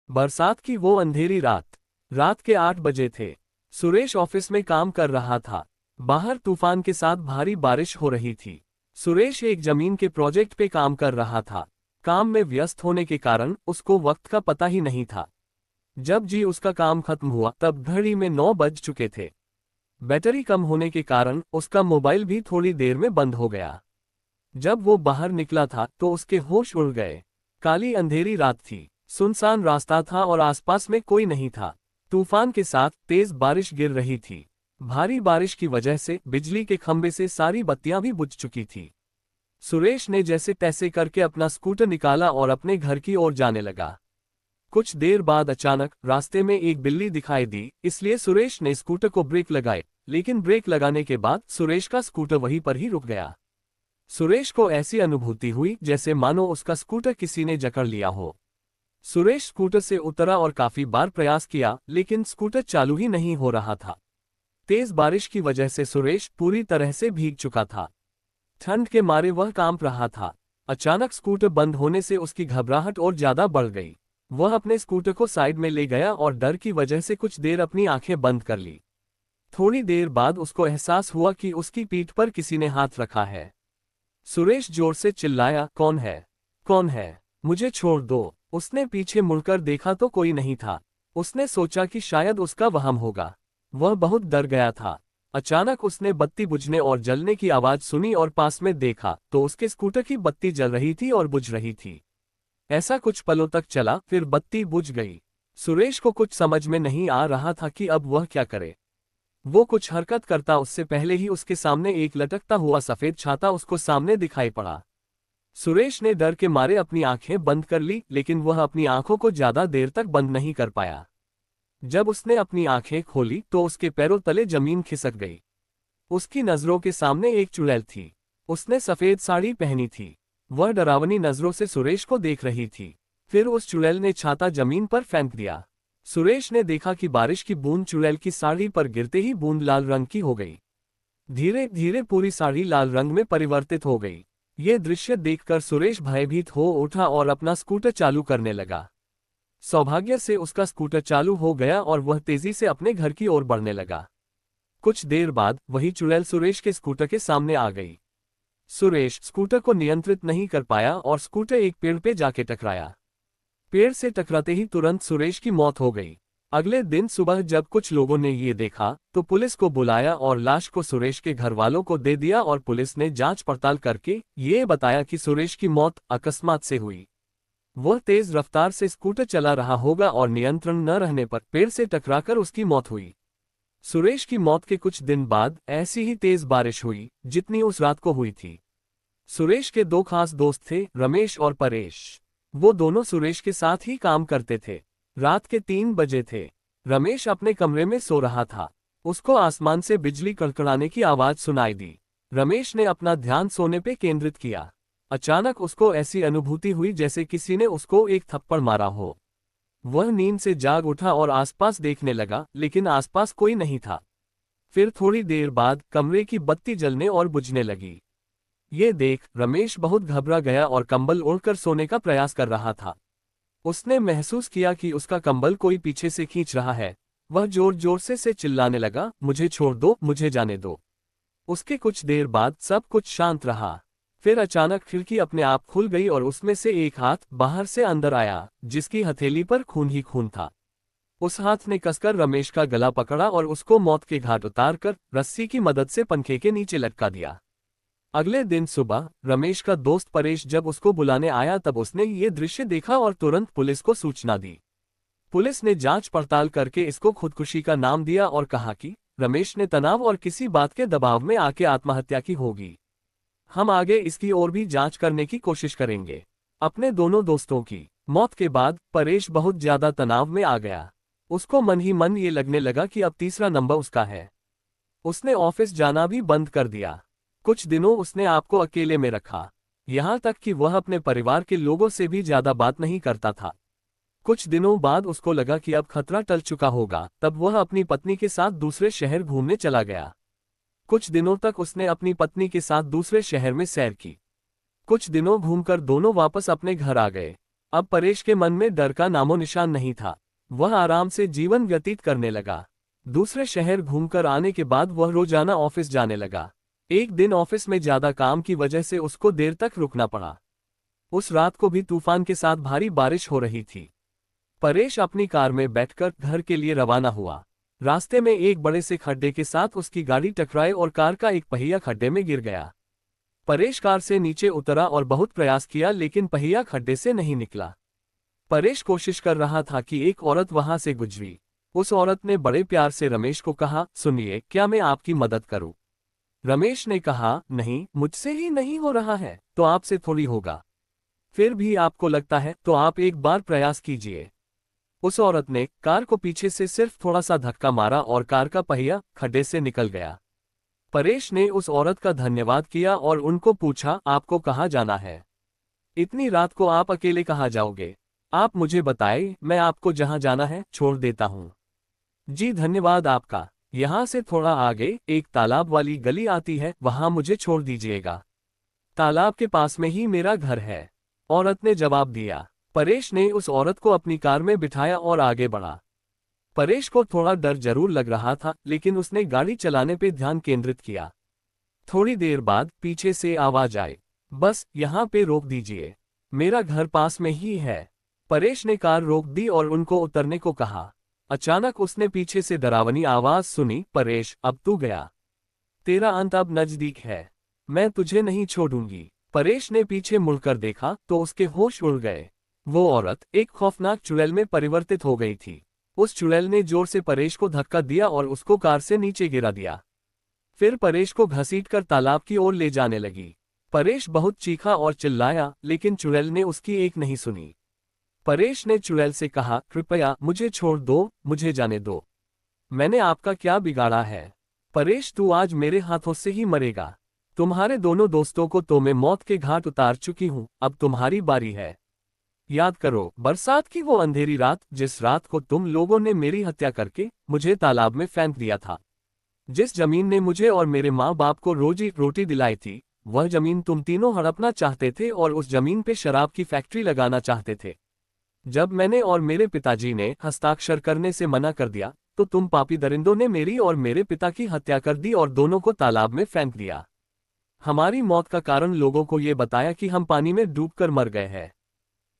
बरसात की वो अंधेरी रात। रात के 8 बजे थे। सुरेश ऑफिस में काम कर रहा था। बाहर तूफान के साथ भारी बारिश हो रही थी। सुरेश एक जमीन के प्रोजेक्ट पे काम कर रहा था। काम में व्यस्त होने के कारण उसको वक्त का पता ही नहीं था। जब जी उसका काम खत्म हुआ तब घड़ी में 9 बज चुके थे। बैटरी कम होने के कारण उसका मोबाइल भी थोड़ी देर में बंद हो गया। जब वो बाहर निकला था तो उसके होश उड़ गए। काली अंधेरी रात थी। सुनसान रास्ता था और आसपास में कोई नहीं था। तूफान के साथ तेज बारिश गिर रही थी। भारी बारिश की वजह से बिजली के खंभे से सारी बत्तियां भी बुझ चुकी थी। सुरेश ने जैसे तैसे करके अपना स्कूटर निकाला और अपने घर की ओर जाने लगा। कुछ देर बाद अचानक रास्ते में एक बिल्ली दिखाई दी, इसलिए सुरेश ने स्कूटर को ब्रेक लगाए, लेकिन ब्रेक लगाने के बाद सुरेश का स्कूटर वहीं पर ही रुक गया। सुरेश को ऐसी अनुभूति हुई जैसे मानो उसका स्कूटर किसी ने जकड़ लिया हो। सुरेश स्कूटर से उतरा और काफी बार प्रयास किया, लेकिन स्कूटर चालू ही नहीं हो रहा था। तेज बारिश की वजह से सुरेश पूरी तरह से भीग चुका था। ठंड के मारे वह कांप रहा था। अचानक स्कूटर बंद होने से उसकी घबराहट और ज्यादा बढ़ गई। वह अपने स्कूटर को साइड में ले गया और डर की वजह से कुछ देर अपनी आंखें बंद कर ली। थोड़ी देर बाद उसको एहसास हुआ कि उसकी पीठ पर किसी ने हाथ रखा है। सुरेश जोर से चिल्लाया, कौन है? कौन है? मुझे छोड़ दो। उसने पीछे मुड़कर देखा तो कोई नहीं था। उसने सोचा कि शायद उसका वहम होगा। वह बहुत डर गया था। अचानक उसने बत्ती बुझने और जलने की आवाज सुनी और पास में देखा तो उसके स्कूटर की बत्ती जल रही थी और बुझ रही थी। ऐसा कुछ पलों तक चला, फिर बत्ती बुझ गई। सुरेश को कुछ समझ में नहीं आ रहा था कि अब वह क्या करे। वो कुछ हरकत करता उससे पहले ही उसके सामने एक लटकता हुआ सफेद छाता उसको सामने दिखाई पड़ा। सुरेश ने डर के मारे अपनी आंखें बंद कर ली, लेकिन वह अपनी आंखों को ज्यादा देर तक बंद नहीं कर पाया। जब उसने अपनी आंखें खोली तो उसके पैरों तले जमीन खिसक गई। उसकी नजरों के सामने एक चुड़ैल थी। उसने सफेद साड़ी पहनी थी। वह डरावनी नजरों से सुरेश को देख रही थी। फिर उस चुड़ैल ने छाता जमीन पर फेंक दिया। सुरेश ने देखा कि बारिश की बूंद चुड़ैल की साड़ी पर गिरते ही बूंद लाल रंग की हो गई। धीरे धीरे पूरी साड़ी लाल रंग में परिवर्तित हो गई। ये दृश्य देखकर सुरेश भयभीत हो उठा और अपना स्कूटर चालू करने लगा। सौभाग्य से उसका स्कूटर चालू हो गया और वह तेजी से अपने घर की ओर बढ़ने लगा। कुछ देर बाद वही चुड़ैल सुरेश के स्कूटर के सामने आ गई। सुरेश स्कूटर को नियंत्रित नहीं कर पाया और स्कूटर एक पेड़ पे जाके टकराया। पेड़ से टकराते ही तुरंत सुरेश की मौत हो गई। अगले दिन सुबह जब कुछ लोगों ने ये देखा तो पुलिस को बुलाया और लाश को सुरेश के घर वालों को दे दिया और पुलिस ने जांच पड़ताल करके ये बताया कि सुरेश की मौत अकस्मात से हुई। वह तेज रफ्तार से स्कूटर चला रहा होगा और नियंत्रण न रहने पर पेड़ से टकराकर उसकी मौत हुई। सुरेश की मौत के कुछ दिन बाद ऐसी ही तेज बारिश हुई जितनी उस रात को हुई थी। सुरेश के दो खास दोस्त थे, रमेश और परेश। वो दोनों सुरेश के साथ ही काम करते थे। रात के 3 बजे थे। रमेश अपने कमरे में सो रहा था। उसको आसमान से बिजली कड़कड़ाने की आवाज सुनाई दी। रमेश ने अपना ध्यान सोने पे केंद्रित किया। अचानक उसको ऐसी अनुभूति हुई जैसे किसी ने उसको एक थप्पड़ मारा हो। वह नींद से जाग उठा और आसपास देखने लगा, लेकिन आसपास कोई नहीं था। फिर थोड़ी देर बाद कमरे की बत्ती जलने और बुझने लगी। ये देख रमेश बहुत घबरा गया और कंबल ओढ़कर सोने का प्रयास कर रहा था। उसने महसूस किया कि उसका कंबल कोई पीछे से खींच रहा है। वह जोर जोर से चिल्लाने लगा, मुझे छोड़ दो, मुझे जाने दो। उसके कुछ देर बाद सब कुछ शांत रहा। फिर अचानक खिड़की अपने आप खुल गई और उसमें से एक हाथ बाहर से अंदर आया, जिसकी हथेली पर खून ही खून था। उस हाथ ने कसकर रमेश का गला पकड़ा और उसको मौत के घाट उतारकर रस्सी की मदद से पंखे के नीचे लटका दिया। अगले दिन सुबह रमेश का दोस्त परेश जब उसको बुलाने आया तब उसने ये दृश्य देखा और तुरंत पुलिस को सूचना दी। पुलिस ने जांच पड़ताल करके इसको खुदकुशी का नाम दिया और कहा कि रमेश ने तनाव और किसी बात के दबाव में आके आत्महत्या की होगी। हम आगे इसकी और भी जांच करने की कोशिश करेंगे। अपने दोनों दोस्तों की मौत के बाद परेश बहुत ज्यादा तनाव में आ गया। उसको मन ही मन ये लगने लगा कि अब तीसरा नंबर उसका है। उसने ऑफिस जाना भी बंद कर दिया। कुछ दिनों उसने आपको अकेले में रखा, यहाँ तक कि वह अपने परिवार के लोगों से भी ज्यादा बात नहीं करता था। कुछ दिनों बाद उसको लगा कि अब खतरा टल चुका होगा, तब वह अपनी पत्नी के साथ दूसरे शहर घूमने चला गया। कुछ दिनों तक उसने अपनी पत्नी के साथ दूसरे शहर में सैर की। कुछ दिनों घूमकर दोनों वापस अपने घर आ गए। अब परेश के मन में डर का नामो निशान नहीं था। वह आराम से जीवन व्यतीत करने लगा। दूसरे शहर घूमकर आने के बाद वह रोजाना ऑफिस जाने लगा। एक दिन ऑफिस में ज्यादा काम की वजह से उसको देर तक रुकना पड़ा। उस रात को भी तूफान के साथ भारी बारिश हो रही थी। परेश अपनी कार में बैठकर घर के लिए रवाना हुआ। रास्ते में एक बड़े से खड्डे के साथ उसकी गाड़ी टकराई और कार का एक पहिया खड्डे में गिर गया। परेश कार से नीचे उतरा और बहुत प्रयास किया, लेकिन पहिया खड्डे से नहीं निकला। परेश कोशिश कर रहा था कि एक औरत वहां से गुजरी। उस औरत ने बड़े प्यार से रमेश को कहा, सुनिए, क्या मैं आपकी मदद करूं? रमेश ने कहा, नहीं, मुझसे ही नहीं हो रहा है तो आपसे थोड़ी होगा। फिर भी आपको लगता है तो आप एक बार प्रयास कीजिए। उस औरत ने कार को पीछे से सिर्फ थोड़ा सा धक्का मारा और कार का पहिया खड्डे से निकल गया। परेश ने उस औरत का धन्यवाद किया और उनको पूछा, आपको कहाँ जाना है? इतनी रात को आप अकेले कहाँ जाओगे? आप मुझे बताएं, मैं आपको जहाँ जाना है छोड़ देता हूँ। जी धन्यवाद आपका। यहाँ से थोड़ा आगे एक तालाब वाली गली आती है, वहाँ मुझे छोड़ दीजिएगा। तालाब के पास में ही मेरा घर है, औरत ने जवाब दिया। परेश ने उस औरत को अपनी कार में बिठाया और आगे बढ़ा। परेश को थोड़ा डर जरूर लग रहा था, लेकिन उसने गाड़ी चलाने पे ध्यान केंद्रित किया। थोड़ी देर बाद पीछे से आवाज आई, बस यहाँ पे रोक दीजिए, मेरा घर पास में ही है। परेश ने कार रोक दी और उनको उतरने को कहा। अचानक उसने पीछे से डरावनी आवाज सुनी, परेश, अब तू गया, तेरा अंत अब नजदीक है, मैं तुझे नहीं छोड़ूंगी। परेश ने पीछे मुड़कर देखा तो उसके होश उड़ गए। वो औरत एक खौफनाक चुड़ैल में परिवर्तित हो गई थी। उस चुड़ैल ने जोर से परेश को धक्का दिया और उसको कार से नीचे गिरा दिया। फिर परेश को घसीटकर तालाब की ओर ले जाने लगी। परेश बहुत चीखा और चिल्लाया, लेकिन चुड़ैल ने उसकी एक नहीं सुनी। परेश ने चुड़ैल से कहा, कृपया मुझे छोड़ दो, मुझे जाने दो, मैंने आपका क्या बिगाड़ा है? परेश, तू आज मेरे हाथों से ही मरेगा। तुम्हारे दोनों दोस्तों को तो मैं मौत के घाट उतार चुकी हूँ, अब तुम्हारी बारी है। याद करो बरसात की वो अंधेरी रात, जिस रात को तुम लोगों ने मेरी हत्या करके मुझे तालाब में फेंक दिया था। जिस जमीन ने मुझे और मेरे माँ बाप को रोजी रोटी दिलाई थी, वह जमीन तुम तीनों हड़पना चाहते थे और उस जमीन पे शराब की फैक्ट्री लगाना चाहते थे। जब मैंने और मेरे पिताजी ने हस्ताक्षर करने से मना कर दिया, तो तुम पापी दरिंदों ने मेरी और मेरे पिता की हत्या कर दी और दोनों को तालाब में फेंक दिया। हमारी मौत का कारण लोगों को ये बताया कि हम पानी में डूबकर मर गए हैं।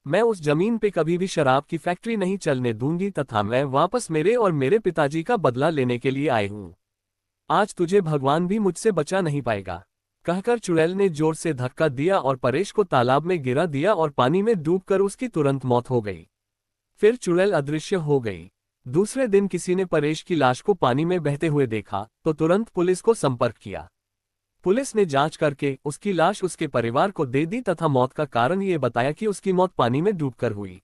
मैं उस जमीन पे कभी भी शराब की फैक्ट्री नहीं चलने दूंगी तथा मैं वापस मेरे और मेरे पिताजी का बदला लेने के लिए आई हूँ। आज तुझे भगवान भी मुझसे बचा नहीं पाएगा। कहकर चुड़ैल ने जोर से धक्का दिया और परेश को तालाब में गिरा दिया और पानी में डूबकर उसकी तुरंत मौत हो गई। फिर चुड़ैल अदृश्य हो गई। दूसरे दिन किसी ने परेश की लाश को पानी में बहते हुए देखा तो तुरंत पुलिस को संपर्क किया। पुलिस ने जांच करके उसकी लाश उसके परिवार को दे दी तथा मौत का कारण ये बताया कि उसकी मौत पानी में डूबकर हुई।